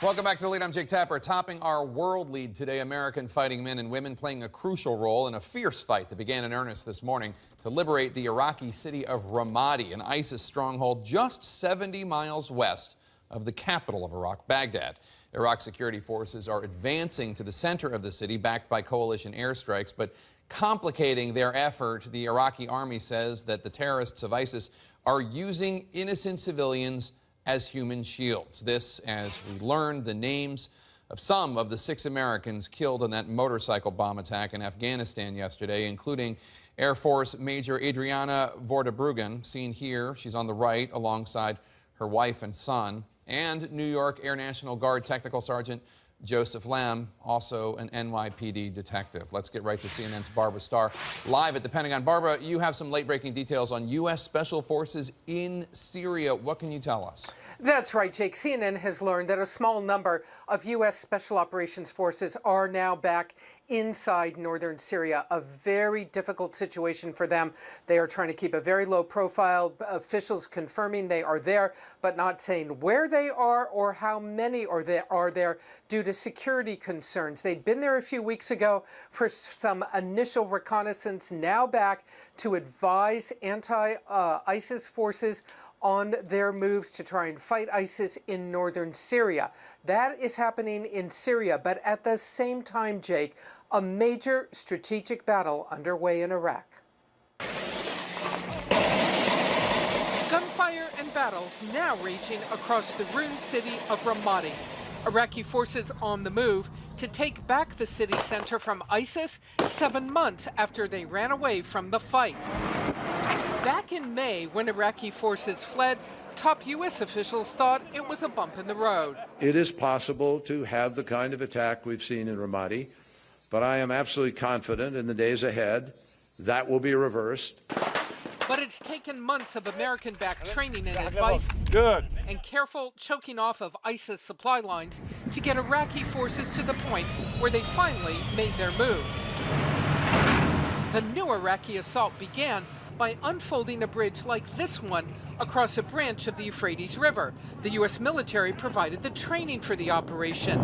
Welcome back to The Lead. I'm Jake Tapper. Topping our world lead today, American fighting men and women playing a crucial role in a fierce fight that began in earnest this morning to liberate the Iraqi city of Ramadi, an ISIS stronghold just 70 miles west of the capital of Iraq, Baghdad. Iraq security forces are advancing to the center of the city, backed by coalition airstrikes, but complicating their effort, the Iraqi army says that the terrorists of ISIS are using innocent civilians as human shields. This as we learned the names of some of the 6 Americans killed in that motorcycle bomb attack in Afghanistan yesterday, including Air Force Major Adriana Vorderbruggen, seen here. She's on the right alongside her wife and son, and New York Air National Guard Technical Sergeant Joseph Lamb, also an NYPD detective. Let's get right to CNN's Barbara Starr live at the Pentagon. Barbara, you have some late-breaking details on U.S. Special Forces in Syria. What can you tell us? That's right, Jake. CNN has learned that a small number of U.S. Special Operations Forces are now back inside northern Syria, a very difficult situation for them. They are trying to keep a very low profile, officials confirming they are there, but not saying where they are or how many are there due to security concerns. They'd been there a few weeks ago for some initial reconnaissance, now back to advise anti-ISIS forces on their moves to try and fight ISIS in northern Syria. That is happening in Syria, but at the same time, Jake, a major strategic battle underway in Iraq. Gunfire and battles now raging across the ruined city of Ramadi. Iraqi forces on the move to take back the city center from ISIS 7 months after they ran away from the fight. Back in May, when Iraqi forces fled, top U.S. officials thought it was a bump in the road. It is possible to have the kind of attack we've seen in Ramadi, but I am absolutely confident in the days ahead that will be reversed. But it's taken months of American-backed training and advice and careful choking off of ISIS supply lines to get Iraqi forces to the point where they finally made their move. The new Iraqi assault began by unfolding a bridge like this one across a branch of the Euphrates River. The U.S. military provided the training for the operation.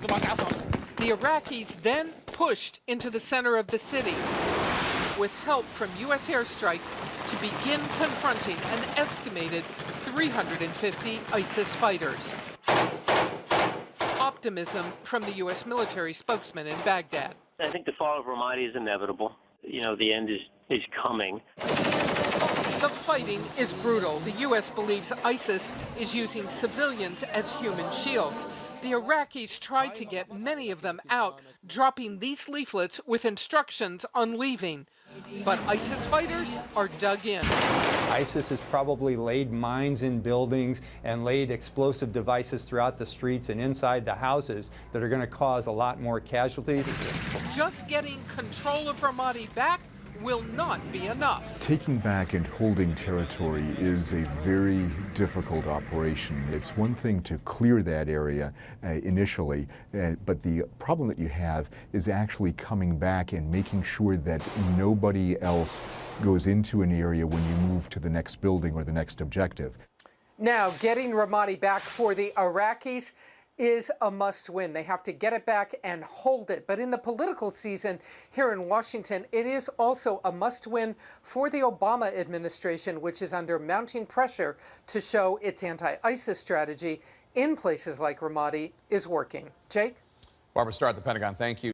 The Iraqis then pushed into the center of the city with help from U.S. airstrikes to begin confronting an estimated 350 ISIS fighters. Optimism from the U.S. military spokesman in Baghdad. I think the fall of Ramadi is inevitable. You know, the end is coming. The fighting is brutal. The U.S. believes ISIS is using civilians as human shields. The Iraqis tried to get many of them out, dropping these leaflets with instructions on leaving. But ISIS fighters are dug in. ISIS has probably laid mines in buildings and laid explosive devices throughout the streets and inside the houses that are going to cause a lot more casualties. Just getting control of Ramadi back will not be enough. Taking back and holding territory is a very difficult operation. It's one thing to clear that area initially, but the problem that you have is actually coming back and making sure that nobody else goes into an area when you move to the next building or the next objective. Now, getting Ramadi back for the Iraqis is a must-win. They have to get it back and hold it. But in the political season here in Washington, it is also a must-win for the Obama administration, which is under mounting pressure to show its anti-ISIS strategy in places like Ramadi is working. Jake? Barbara Starr at the Pentagon, thank you.